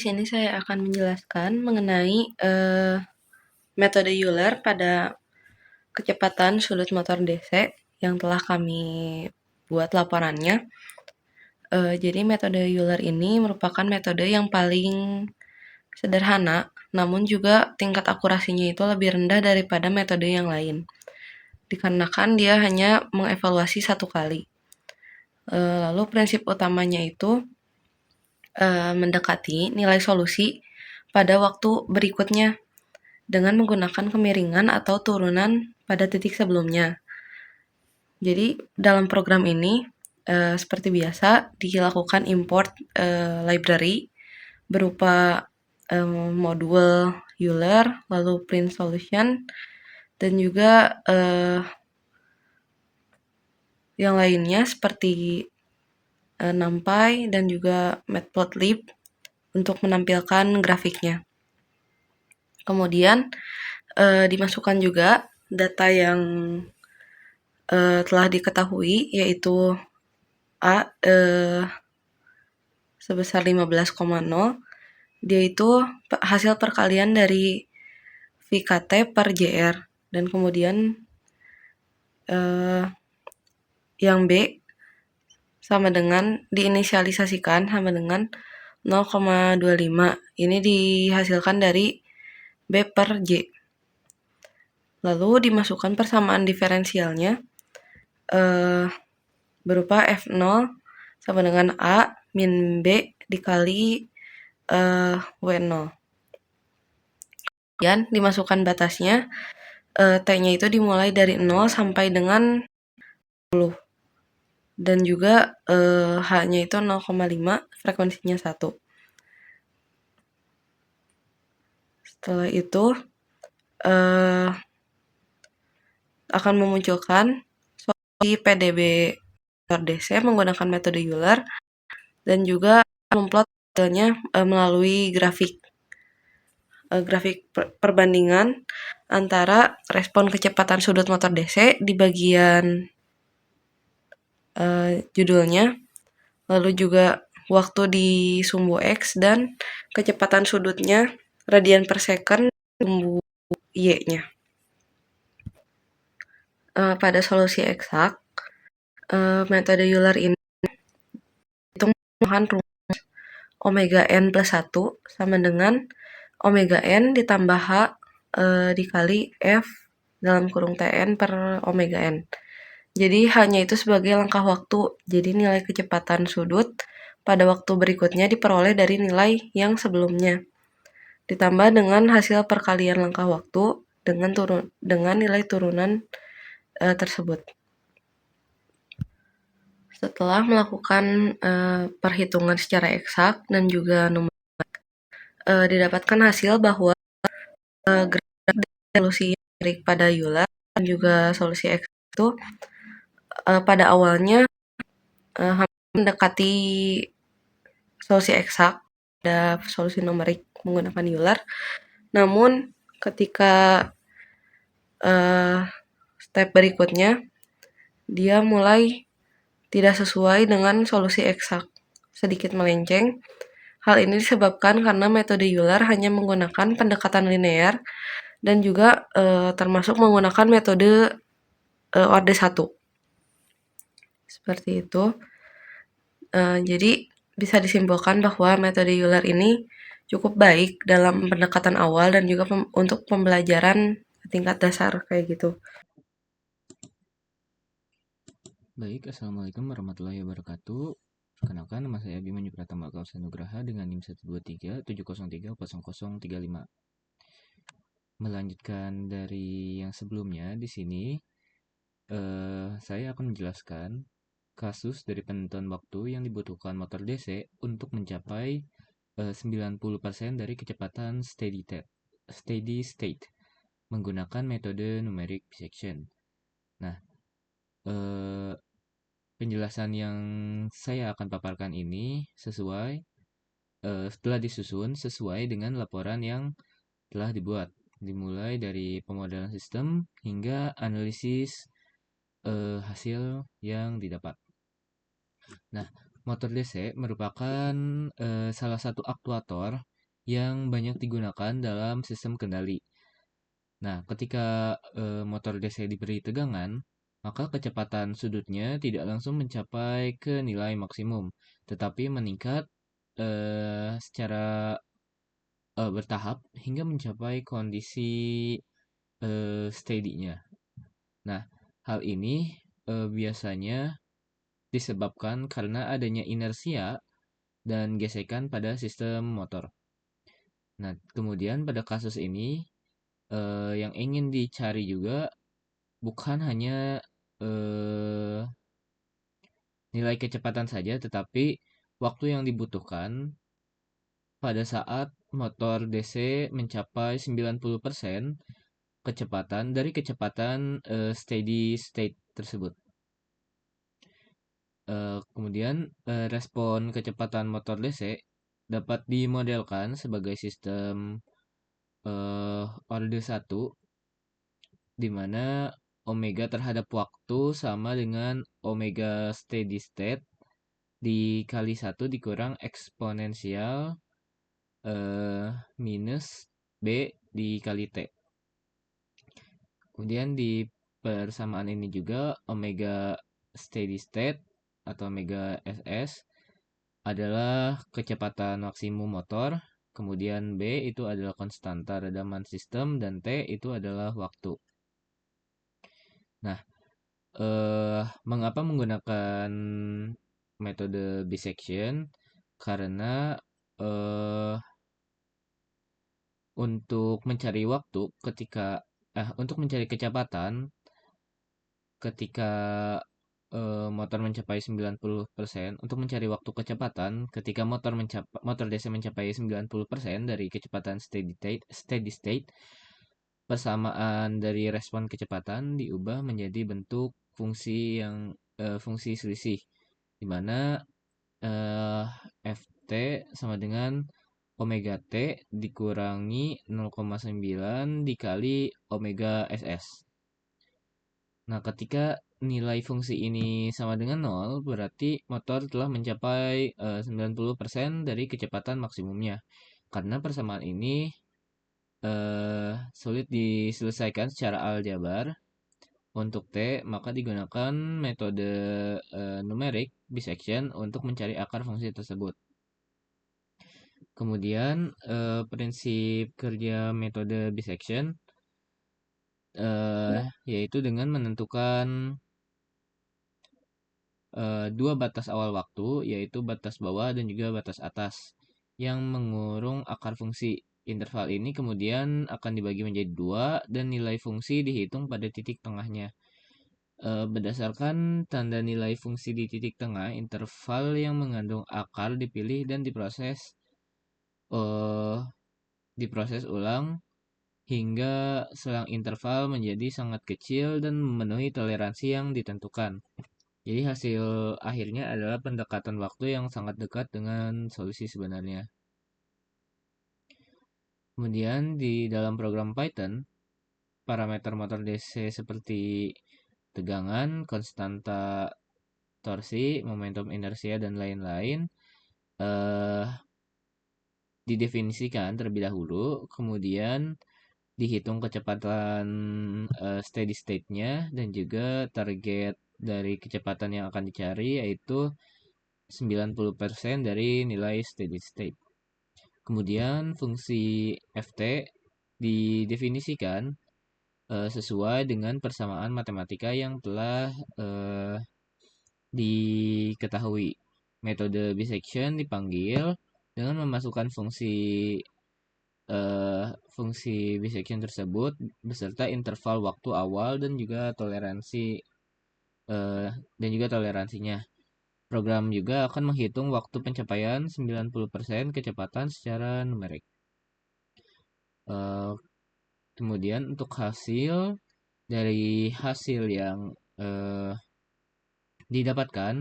sini saya akan menjelaskan mengenai metode Euler pada kecepatan sudut motor DC yang telah kami buat laporannya. Jadi metode Euler ini merupakan metode yang paling sederhana, namun juga tingkat akurasinya itu lebih rendah daripada metode yang lain. Dikarenakan dia hanya mengevaluasi satu kali. Lalu prinsip utamanya itu mendekati nilai solusi pada waktu berikutnya dengan menggunakan kemiringan atau turunan pada titik sebelumnya. Jadi dalam program ini seperti biasa dilakukan import library berupa modul Euler, lalu print solution, dan juga yang lainnya seperti NumPy dan juga Matplotlib untuk menampilkan grafiknya. Kemudian dimasukkan juga data yang telah diketahui, yaitu A sebesar 15,0. Dia itu hasil perkalian dari VKT per JR. Dan kemudian yang B sama dengan diinisialisasikan sama dengan 0,25. Ini dihasilkan dari B per J. Lalu dimasukkan persamaan diferensialnya berupa F0 sama dengan A min B dikali W0. Kemudian dimasukkan batasnya, T-nya itu dimulai dari 0 sampai dengan 10. Dan juga H-nya itu 0,5, frekuensinya 1. Setelah itu akan memunculkan solusi PDB DC menggunakan metode Euler dan juga memplot hasilnya melalui grafik perbandingan antara respon kecepatan sudut motor DC di bagian judulnya, lalu juga waktu di sumbu X dan kecepatan sudutnya radian per second sumbu Y-nya. Pada solusi eksak, metode Euler ini hitung rumus omega n plus 1 sama dengan omega n ditambah H dikali F dalam kurung Tn per omega n. Jadi hanya itu sebagai langkah waktu. Jadi nilai kecepatan sudut pada waktu berikutnya diperoleh dari nilai yang sebelumnya. Ditambah dengan hasil perkalian langkah waktu dengan nilai turunan tersebut. Setelah melakukan perhitungan secara eksak dan juga numerik, didapatkan hasil bahwa grafik solusi pada Euler dan juga solusi eksak itu pada awalnya mendekati solusi eksak pada solusi numerik menggunakan Euler. Namun ketika step berikutnya dia mulai tidak sesuai dengan solusi eksak, sedikit melenceng. Hal ini disebabkan karena metode Euler hanya menggunakan pendekatan linear dan juga termasuk menggunakan metode orde 1. Seperti itu. Jadi bisa disimpulkan bahwa metode Euler ini cukup baik dalam pendekatan awal dan juga untuk pembelajaran tingkat dasar kayak gitu. Baik, Assalamualaikum warahmatullahi wabarakatuh. Perkenalkan, nama saya Abimanyu Pratama Kausa Nugraha dengan NIM 12370030035. Melanjutkan dari yang sebelumnya, di sini saya akan menjelaskan kasus dari penentuan waktu yang dibutuhkan motor DC untuk mencapai 90% dari kecepatan steady state menggunakan metode numeric bisection. Nah, penjelasan yang saya akan paparkan ini setelah disusun sesuai dengan laporan yang telah dibuat, dimulai dari pemodelan sistem hingga analisis hasil yang didapat. Nah, motor DC merupakan salah satu aktuator yang banyak digunakan dalam sistem kendali. Nah, ketika motor DC diberi tegangan, maka kecepatan sudutnya tidak langsung mencapai ke nilai maksimum, tetapi meningkat secara bertahap hingga mencapai kondisi steady-nya. Nah, hal ini biasanya disebabkan karena adanya inersia dan gesekan pada sistem motor. Nah, kemudian pada kasus ini yang ingin dicari juga bukan hanya eh, nilai kecepatan saja, tetapi waktu yang dibutuhkan pada saat motor DC mencapai 90% kecepatan dari kecepatan steady state tersebut. Kemudian respon kecepatan motor DC dapat dimodelkan sebagai sistem orde 1 di mana omega terhadap waktu sama dengan omega steady state dikali 1 dikurang eksponensial eh, minus B dikali T. Kemudian di persamaan ini juga omega steady state atau omega SS adalah kecepatan maksimum motor, kemudian B itu adalah konstanta redaman sistem, dan T itu adalah waktu. Nah, mengapa menggunakan metode bisection? Karena eh, untuk mencari waktu untuk mencari kecepatan ketika motor mencapai 90%, untuk mencari waktu kecepatan ketika motor DC mencapai 90% dari kecepatan steady state, persamaan dari respon kecepatan diubah menjadi bentuk fungsi selisih, di mana eh, Ft sama dengan omega T dikurangi 0,9 dikali omega SS. Nah, ketika nilai fungsi ini sama dengan 0, berarti motor telah mencapai 90% dari kecepatan maksimumnya. Karena persamaan ini sulit diselesaikan secara aljabar, untuk T, maka digunakan metode numeric bisection untuk mencari akar fungsi tersebut. Kemudian prinsip kerja metode bisection yaitu dengan menentukan dua batas awal waktu, yaitu batas bawah dan juga batas atas, yang mengurung akar fungsi. Interval ini kemudian akan dibagi menjadi dua dan nilai fungsi dihitung pada titik tengahnya. Berdasarkan tanda nilai fungsi di titik tengah, interval yang mengandung akar dipilih dan eh, diproses ulang hingga selang interval menjadi sangat kecil dan memenuhi toleransi yang ditentukan. Jadi hasil akhirnya adalah pendekatan waktu yang sangat dekat dengan solusi sebenarnya. Kemudian di dalam program Python, parameter motor DC seperti tegangan, konstanta torsi, momentum inersia, dan lain-lain eh, didefinisikan terlebih dahulu, kemudian dihitung kecepatan steady state-nya dan juga target dari kecepatan yang akan dicari yaitu 90% dari nilai steady state. Kemudian fungsi Ft didefinisikan sesuai dengan persamaan matematika yang telah diketahui. Metode bisection dipanggil dengan memasukkan fungsi bisection tersebut beserta interval waktu awal dan juga toleransinya. Program juga akan menghitung waktu pencapaian 90% kecepatan secara numerik. Eh, Kemudian untuk hasil yang didapatkan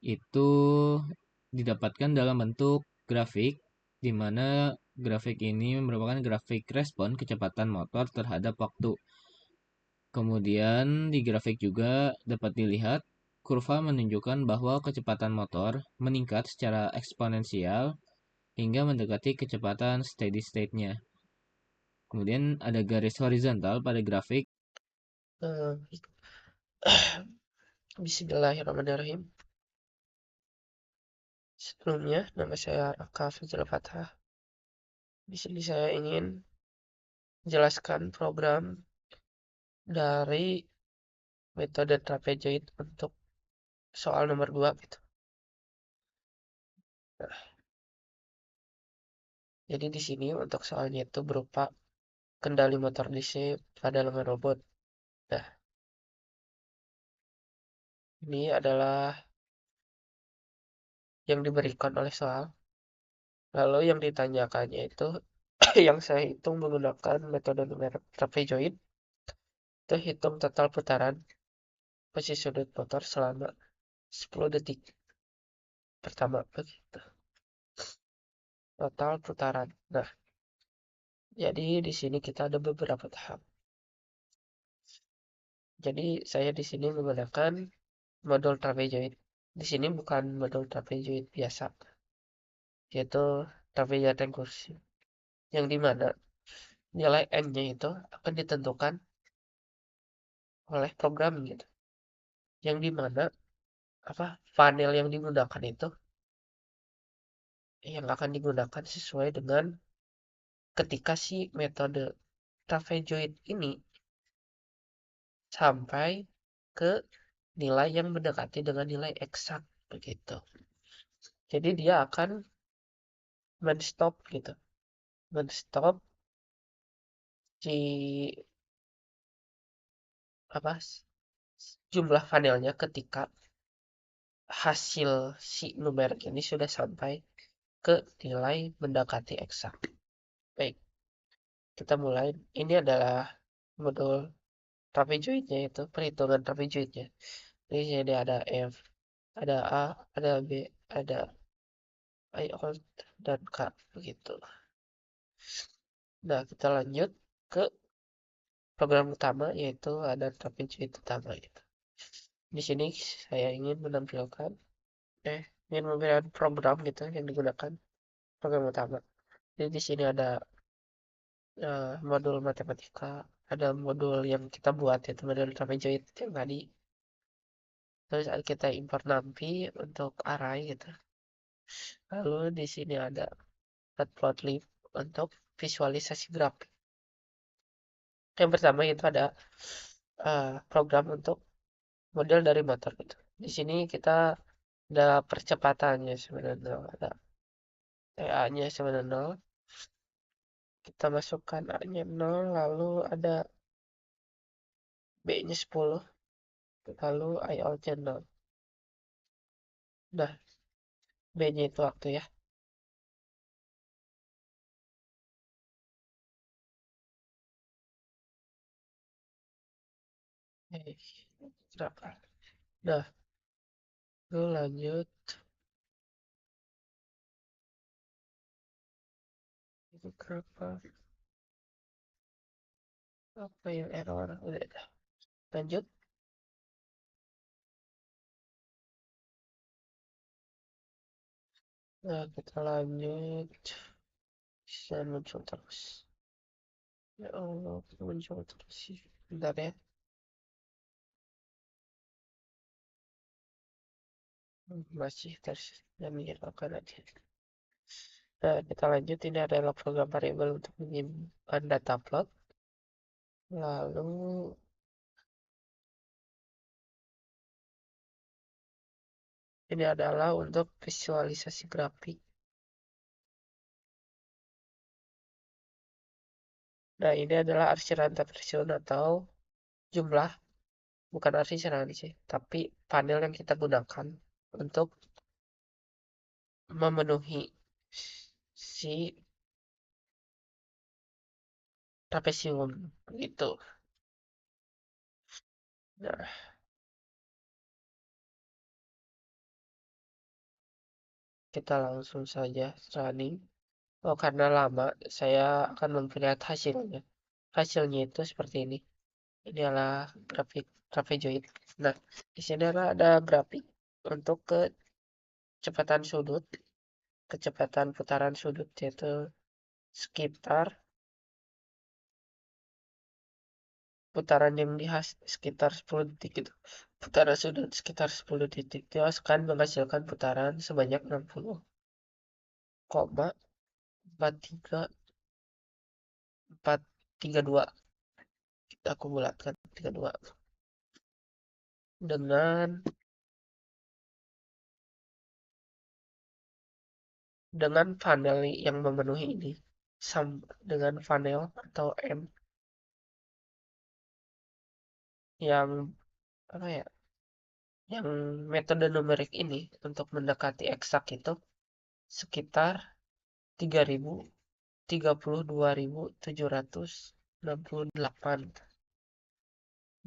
itu didapatkan dalam bentuk grafik, di mana grafik ini merupakan grafik respon kecepatan motor terhadap waktu. Kemudian di grafik juga dapat dilihat kurva menunjukkan bahwa kecepatan motor meningkat secara eksponensial hingga mendekati kecepatan steady state-nya. Kemudian ada garis horizontal pada grafik. Eh, Bismillahirrahmanirrahim. Sebelumnya, nama saya Raka Fazil Fathah. Di sini saya ingin menjelaskan program dari metode trapezoid untuk soal nomor 2 gitu. Nah, jadi di sini untuk soalnya itu berupa kendali motor DC pada lengan robot. Nah, ini adalah yang diberikan oleh soal. Lalu yang ditanyakannya itu yang saya hitung menggunakan metode numerik trapezoid, itu hitung total putaran posisi sudut motor selama 10 detik pertama begitu. Total putaran. Nah, jadi di sini kita ada beberapa tahap. Jadi saya di sini menggunakan modul trapezoid. Di sini bukan modul trapezoid biasa, yaitu trapezoid rekursi, yang dimana nilai n-nya itu akan ditentukan oleh program gitu. Yang dimana panel yang digunakan itu yang akan digunakan sesuai dengan ketika si metode trapezoid ini sampai ke nilai yang mendekati dengan nilai eksak begitu. Jadi dia akan men-stop gitu. Men-stop si apa jumlah panelnya ketika hasil si numerik ini sudah sampai ke nilai mendekati eksak. Baik, kita mulai. Ini adalah modul trapezoidnya, itu perhitungan trapezoidnya. Di sini ada F, ada A, ada B, ada I, alt, dan K begitu. Nah, kita lanjut ke program utama, yaitu ada trapezoid utama gitu. Di sini saya ingin memberikan program gitu yang digunakan program utama. Jadi di sini ada modul matematika, ada modul yang kita buat yaitu modul trapezoid yang tadi. Terus kita import NumPy untuk array gitu. Lalu di sini ada matplotlib untuk visualisasi grafik. Yang pertama itu ada program untuk model dari motor gitu. Di sini kita ada percepatannya sebenarnya, ada TA-nya sebenarnya 0. Kita masukkan A-nya 0, lalu ada B-nya 10, lalu IO-nya 0. Nah, B-nya itu waktu ya. Berapa? Nah, lalu lanjut. Itu berapa? Apa yang error? Udah dah. Lanjut. Nah, kita lanjut. Bisa muncul terus. Ya Allah, muncul terus sih. Bentar ya. Masih terus. Dan menyebalkan aja. Nah, kita lanjut. Ini adalah program variabel untuk menyimpan data plot. Lalu, ini adalah untuk visualisasi grafik. Nah, ini adalah arsiran version atau jumlah, bukan arsiran sih, tapi panel yang kita gunakan untuk memenuhi si trapesium gitu. Nah, kita langsung saja running. Oh, karena lama, saya akan memperlihat hasilnya. Hasilnya itu seperti ini. Ini adalah grafik trapezoid. Nah, di sini ada grafik untuk kecepatan sudut kecepatan putaran sudut yaitu sekitar putaran yang sekitar 10 detik gitu. Putaran sudut sekitar 10 detik itu akan menghasilkan putaran sebanyak 60,43432. Kita bulatkan 32 dengan panel yang memenuhi ini dengan panel atau M yang apa ya, yang metode numerik ini untuk mendekati eksak itu sekitar 3.032.768.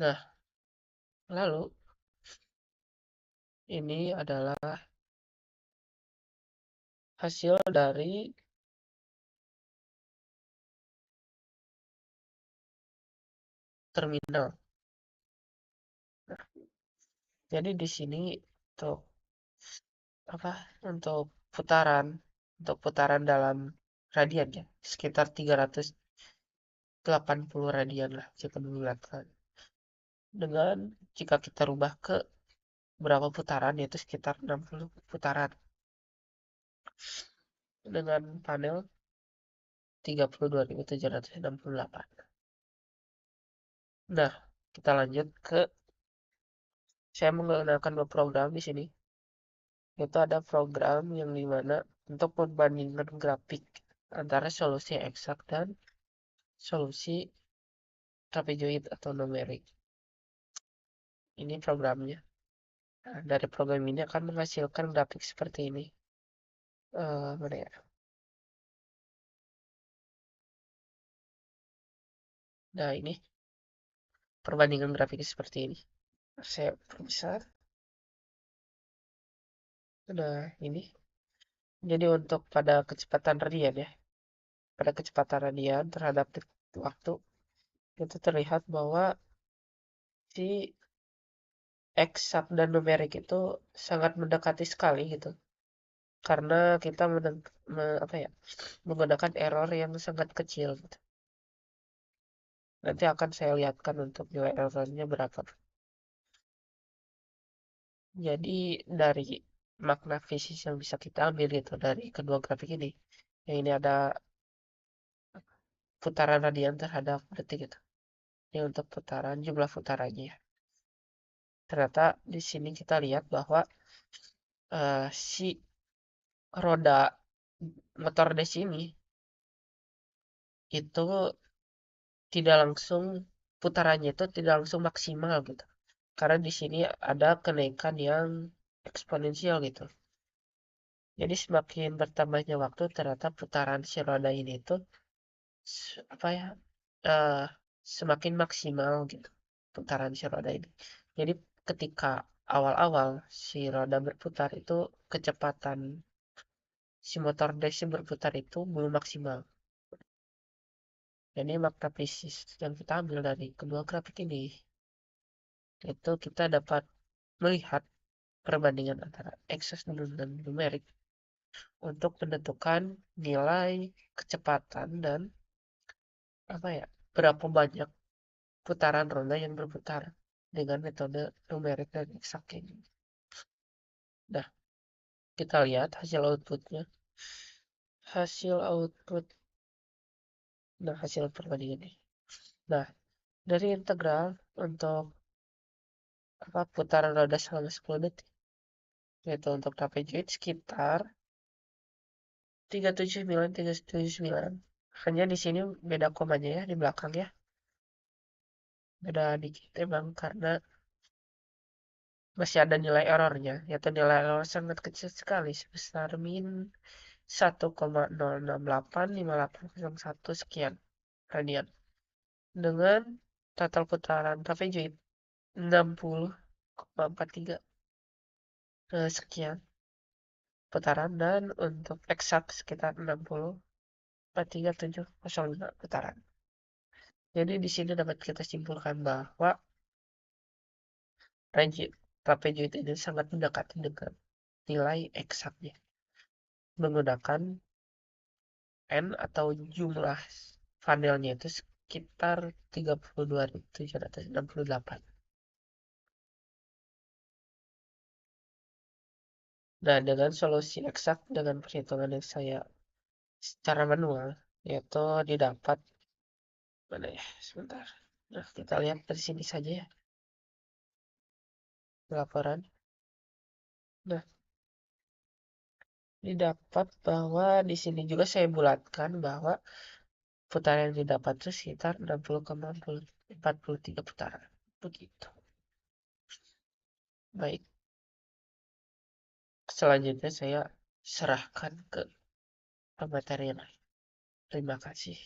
Nah, lalu ini adalah hasil dari terminal. Nah, jadi di sini untuk apa? Untuk putaran dalam radian ya, sekitar 380 radian lah jika dibulatkan. Dengan jika kita rubah ke berapa putaran yaitu sekitar 60 putaran dengan panel 32.768. Nah, kita lanjut ke saya menggunakan dua program di sini. Itu ada program yang dimana untuk membandingkan grafik antara solusi eksak dan solusi trapezoid atau numerik. Ini programnya. Nah, dari program ini akan menghasilkan grafik seperti ini. Mana ya? Nah, ini perbandingan grafiknya seperti ini. Saya perbesar. Nah, ini. Jadi untuk pada kecepatan radian ya, pada kecepatan radian terhadap waktu, itu terlihat bahwa si eksak dan numerik itu sangat mendekati sekali gitu. Karena kita menggunakan error yang sangat kecil gitu. Nanti akan saya lihatkan untuk nilai errornya berapa. Jadi dari makna fisis yang bisa kita ambil gitu dari kedua grafik ini. Yang ini ada putaran radian terhadap detik gitu. Ini untuk putaran jumlah putarannya. Ternyata di sini kita lihat bahwa si roda motor di sini itu tidak langsung putarannya itu tidak langsung maksimal gitu. Karena di sini ada kenaikan yang eksponensial gitu. Jadi semakin bertambahnya waktu ternyata putaran si roda ini itu apa ya eh, semakin maksimal gitu putaran si roda ini. Jadi ketika awal-awal si roda berputar itu kecepatan si motor DC berputar itu belum maksimal. Jadi makna fisis yang kita ambil dari kedua grafik ini itu kita dapat melihat perbandingan antara ekses dan numerik untuk menentukan nilai kecepatan dan berapa banyak putaran roda yang berputar dengan metode numerik dan eksak ini. Nah, kita lihat hasil outputnya. Hasil output, nah hasil perbandingan ini. Nah, dari integral untuk putaran roda selama 10 detik, yaitu untuk trapezoid sekitar 379. Hanya di sini beda komanya ya di belakang ya. Beda dikit emang karena masih ada nilai errornya, yaitu nilai error sangat kecil sekali sebesar min 1,0685801 sekian radian dengan total putaran trapezoid 60,43 sekian putaran dan untuk eksak sekitar 60,43705 putaran. Jadi di sini dapat kita simpulkan bahwa range trapezoid ini sangat mendekati dengan nilai eksaknya. menggunakan N atau jumlah panelnya itu sekitar 32.768. Nah, dengan solusi eksak dengan perhitungan yang saya secara manual, yaitu didapat mana ya? Sebentar. Nah, kita lihat dari sini saja ya, laporan. Nah, didapat bahwa di sini juga saya bulatkan bahwa putaran yang didapat itu sekitar 60,43 putaran. Begitu. Baik, selanjutnya saya serahkan ke pemateri yang lain. Terima kasih.